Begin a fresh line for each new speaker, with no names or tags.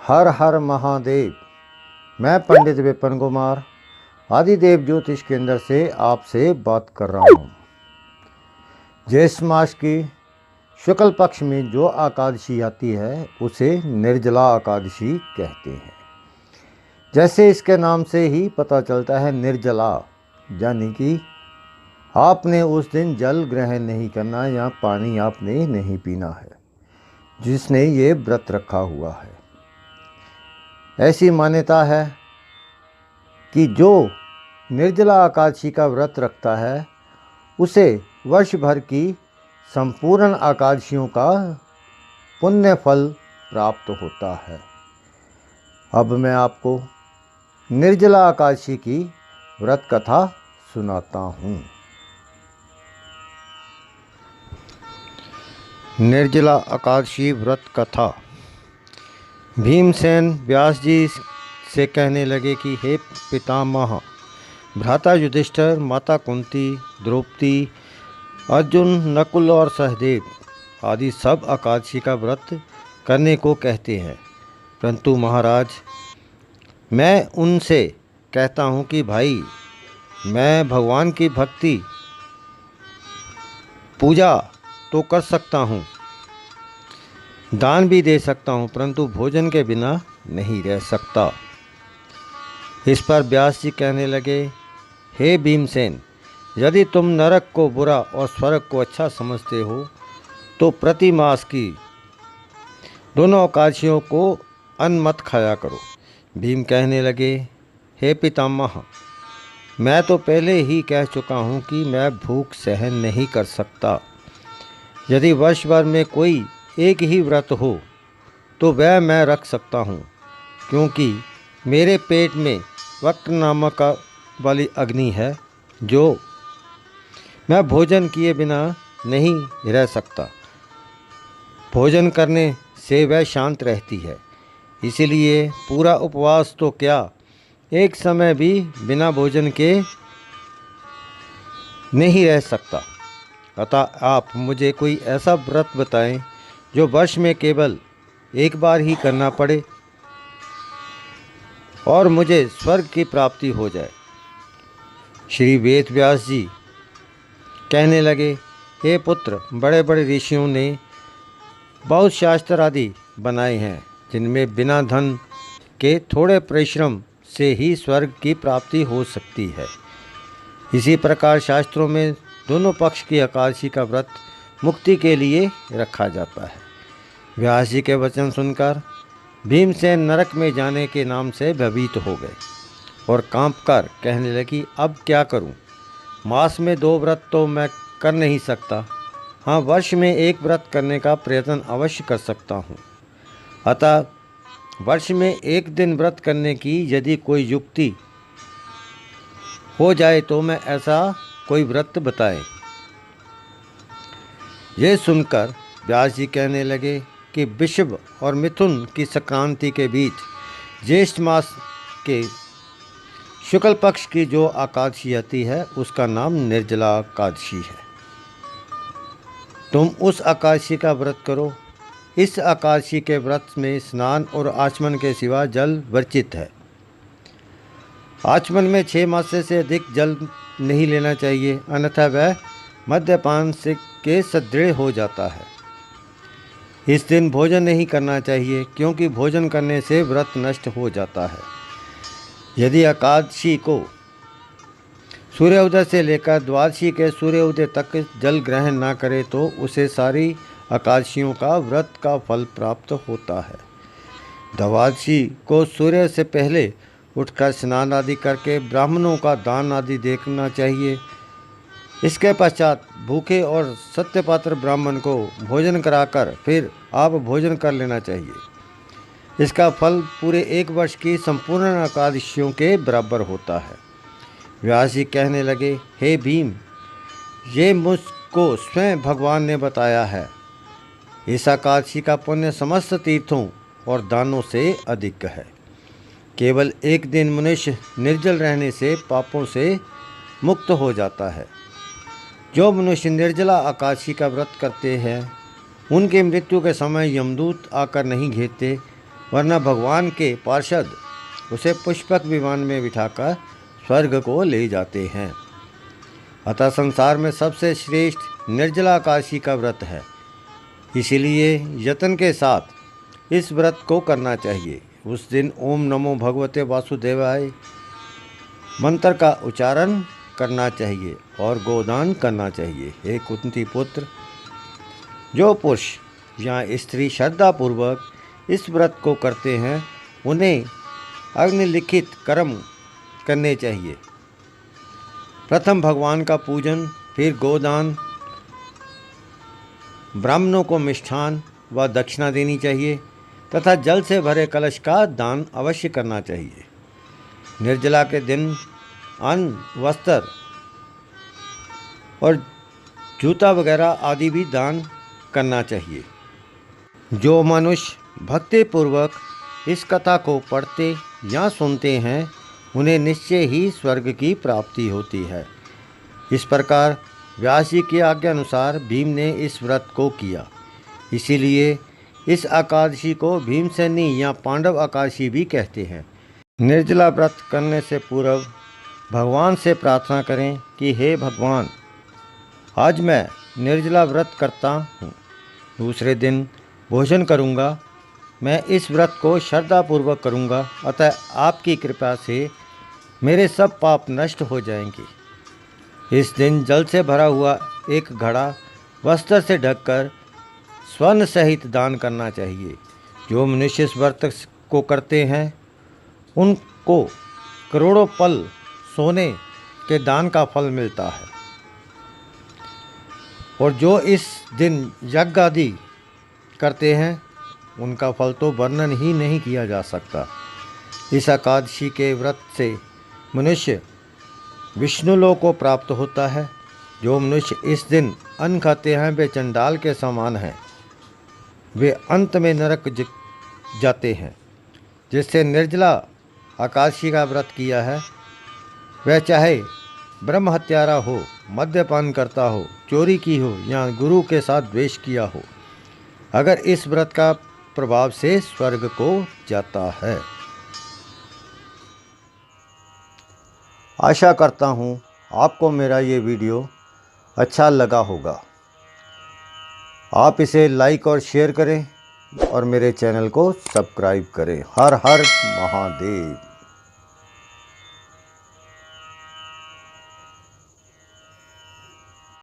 हर हर महादेव। मैं पंडित विपिन कुमार आदिदेव ज्योतिष केंद्र से आपसे बात कर रहा हूँ। ज्येष्ठ मास की शुक्ल पक्ष में जो एकादशी आती है उसे निर्जला एकादशी कहते हैं। जैसे इसके नाम से ही पता चलता है, निर्जला यानी कि आपने उस दिन जल ग्रहण नहीं करना या पानी आपने नहीं पीना है, जिसने ये व्रत रखा हुआ है। ऐसी मान्यता है कि जो निर्जला एकादशी का व्रत रखता है उसे वर्ष भर की संपूर्ण एकादशियों का पुण्य फल प्राप्त होता है। अब मैं आपको निर्जला एकादशी की व्रत कथा सुनाता हूँ। निर्जला एकादशी व्रत कथा। भीमसेन व्यास जी से कहने लगे कि हे पितामह, भ्राता युधिष्ठिर, माता कुंती, द्रौपदी, अर्जुन, नकुल और सहदेव आदि सब एकादशी का व्रत करने को कहते हैं, परंतु महाराज मैं उनसे कहता हूँ कि भाई, मैं भगवान की भक्ति पूजा तो कर सकता हूँ, दान भी दे सकता हूँ, परंतु भोजन के बिना नहीं रह सकता। इस पर व्यास जी कहने लगे, हे भीमसेन, यदि तुम नरक को बुरा और स्वर्ग को अच्छा समझते हो तो प्रति मास की दोनों एकादशियों को अन्न मत खाया करो। भीम कहने लगे, हे पितामह, मैं तो पहले ही कह चुका हूँ कि मैं भूख सहन नहीं कर सकता। यदि वर्ष भर में कोई एक ही व्रत हो तो वह मैं रख सकता हूँ, क्योंकि मेरे पेट में वक्र नामक वाली अग्नि है, जो मैं भोजन किए बिना नहीं रह सकता। भोजन करने से वह शांत रहती है, इसलिए पूरा उपवास तो क्या, एक समय भी बिना भोजन के नहीं रह सकता। अतः आप मुझे कोई ऐसा व्रत बताएं जो वर्ष में केवल एक बार ही करना पड़े और मुझे स्वर्ग की प्राप्ति हो जाए। श्री वेद व्यास जी कहने लगे, हे पुत्र, बड़े बड़े ऋषियों ने बहुत शास्त्र आदि बनाए हैं, जिनमें बिना धन के थोड़े परिश्रम से ही स्वर्ग की प्राप्ति हो सकती है। इसी प्रकार शास्त्रों में दोनों पक्ष की एकादशी का व्रत मुक्ति के लिए रखा जाता है। व्यास जी के वचन सुनकर भीमसेन नरक में जाने के नाम से भयभीत हो गए और कांपकर कहने लगी, अब क्या करूं? मास में 2 व्रत तो मैं कर नहीं सकता, हाँ वर्ष में एक व्रत करने का प्रयत्न अवश्य कर सकता हूँ। अतः वर्ष में एक दिन व्रत करने की यदि कोई युक्ति हो जाए तो मैं ऐसा कोई व्रत बताएं। ये सुनकर व्यास जी कहने लगे कि विषुव और मिथुन की संक्रांति के बीच ज्येष्ठ मास के शुक्ल पक्ष की जो एकादशी आती है उसका नाम निर्जला एकादशी है। तुम उस एकादशी का व्रत करो। इस एकादशी के व्रत में स्नान और आचमन के सिवा जल वर्जित है। आचमन में 6 मासे से अधिक जल नहीं लेना चाहिए, अन्यथा वह मद्यपान से के सदृढ़ हो जाता है। इस दिन भोजन नहीं करना चाहिए, क्योंकि भोजन करने से व्रत नष्ट हो जाता है। यदि एकादशी को सूर्योदय से लेकर द्वादशी के सूर्योदय तक जल ग्रहण ना करे तो उसे सारी एकादशियों का व्रत का फल प्राप्त होता है। द्वादशी को सूर्य से पहले उठकर स्नान आदि करके ब्राह्मणों का दान आदि देखना चाहिए। इसके पश्चात भूखे और सत्यपात्र ब्राह्मण को भोजन कराकर फिर आप भोजन कर लेना चाहिए। इसका फल पूरे 1 वर्ष की संपूर्ण एकादशियों के बराबर होता है। व्यास जी कहने लगे, हे भीम, ये मुझको स्वयं भगवान ने बताया है। इस एकादशी का पुण्य समस्त तीर्थों और दानों से अधिक है। केवल एक दिन मनुष्य निर्जल रहने से पापों से मुक्त हो जाता है। जो मनुष्य निर्जला एकादशी का व्रत करते हैं उनके मृत्यु के समय यमदूत आकर नहीं घेरते वरना भगवान के पार्षद उसे पुष्पक विमान में बिठाकर स्वर्ग को ले जाते हैं। अतः संसार में सबसे श्रेष्ठ निर्जला एकादशी का व्रत है। इसीलिए यत्न के साथ इस व्रत को करना चाहिए। उस दिन ओम नमो भगवते वासुदेवाय मंत्र का उच्चारण करना चाहिए और गोदान करना चाहिए। हे कुंती पुत्र, जो पुरुष या स्त्री श्रद्धापूर्वक इस व्रत को करते हैं उन्हें अग्निलिखित कर्म करने चाहिए। प्रथम भगवान का पूजन, फिर गोदान, ब्राह्मणों को मिष्ठान व दक्षिणा देनी चाहिए तथा जल से भरे कलश का दान अवश्य करना चाहिए। निर्जला के दिन अन्न, वस्त्र और जूता वगैरह आदि भी दान करना चाहिए। जो मनुष्य भक्तिपूर्वक इस कथा को पढ़ते या सुनते हैं उन्हें निश्चय ही स्वर्ग की प्राप्ति होती है। इस प्रकार व्यास जी की आज्ञा अनुसार भीम ने इस व्रत को किया। इसीलिए इस एकादशी को भीमसेनी या पांडव एकादशी भी कहते हैं। निर्जला व्रत करने से पूर्व भगवान से प्रार्थना करें कि हे भगवान, आज मैं निर्जला व्रत करता हूँ, दूसरे दिन भोजन करूँगा। मैं इस व्रत को श्रद्धापूर्वक करूँगा, अतः आपकी कृपा से मेरे सब पाप नष्ट हो जाएंगे। इस दिन जल से भरा हुआ एक घड़ा वस्त्र से ढककर स्वर्ण सहित दान करना चाहिए। जो मनुष्य इस व्रत को करते हैं उनको करोड़ों पल सोने के दान का फल मिलता है। और जो इस दिन यज्ञ आदि करते हैं उनका फल तो वर्णन ही नहीं किया जा सकता। इस एकादशी के व्रत से मनुष्य विष्णुलोक को प्राप्त होता है। जो मनुष्य इस दिन अन्न खाते हैं वे चंडाल के समान हैं, वे अंत में नरक जाते हैं। जिससे निर्जला एकादशी का व्रत किया है वह चाहे ब्रह्म हत्यारा हो, मद्यपान करता हो, चोरी की हो या गुरु के साथ द्वेष किया हो, अगर इस व्रत का प्रभाव से स्वर्ग को जाता है। आशा करता हूँ आपको मेरा ये वीडियो अच्छा लगा होगा। आप इसे लाइक और शेयर करें और मेरे चैनल को सब्सक्राइब करें। हर हर महादेव।